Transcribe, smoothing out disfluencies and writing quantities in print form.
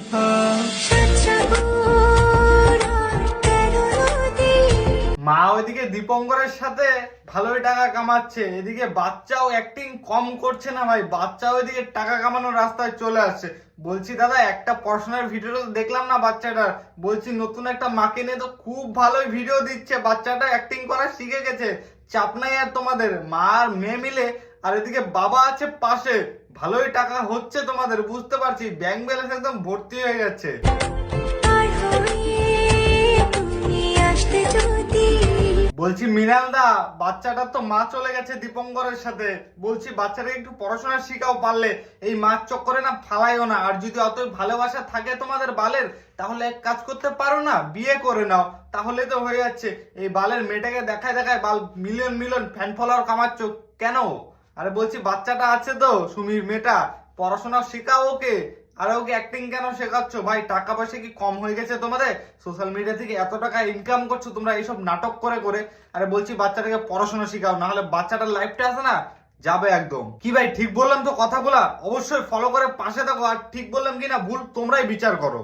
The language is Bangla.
মা ওইদিকে দীপঙ্করের সাথে ভালোই টাকা কামাচ্ছে, এদিকে বাচ্চাও অ্যাক্টিং কম করছে না ভাই, বাচ্চাও ওইদিকে টাকা কামানোর রাস্তায় চলে আসছে। বলছি দাদা, একটা পড়াশোনার ভিডিও দেখলাম না বাচ্চাটার, বলছি নতুন একটা মাকে নিয়ে তো খুব ভালোই ভিডিও দিচ্ছে, বাচ্চাটা অ্যাক্টিং করা শিখে গেছে। চাপ নাই আর তোমাদের, মা আর মেয়ে মিলে, আর এদিকে বাবা আছে পাশে, ভালোই টাকা হচ্ছে তোমাদের, বুঝতে পারছি ব্যাংক ব্যালেন্স একদম ভর্তি হয়ে যাচ্ছে। বলছি মৃণাল দা, বাচ্চাটার তো মা চলে গেছে দীপঙ্করের সাথে, বলছি বাচ্চাটাকে একটু পড়াশোনা শিখাও পারলে, এই মার চক্করে না ফালাইও না। আর যদি অতই ভালোবাসা থাকে তোমাদের বালের, তাহলে এক কাজ করতে পারো না, বিয়ে করে নাও, তাহলে তো হয়ে যাচ্ছে। এই বালের মেয়েটাকে দেখায় দেখায় বাল মিলিয়ন মিলিয়ন ফ্যান ফলোয়ার কামাচ্ছ কেন? আরে বলছি বাচ্চাটা আছে তো, সুমির মেয়েটা, পড়াশোনা শেখাও ওকে, আর ওকে অ্যাক্টিং কেন শেখাচ্ছ ভাই? টাকা পয়সা কি কম হয়ে গেছে তোমাদের? সোশ্যাল মিডিয়া থেকে এত টাকা ইনকাম করছো তোমরা এইসব নাটক করে করে। আরে বলছি বাচ্চাটাকে পড়াশোনা শেখাও, না হলে বাচ্চাটার লাইফটা আছে না, যাবে একদম। কি ভাই, ঠিক বললাম তো কথাগুলা? অবশ্যই ফলো করে পাশে থাকো, আর ঠিক বললাম কিনা ভুল তোমরাই বিচার করো।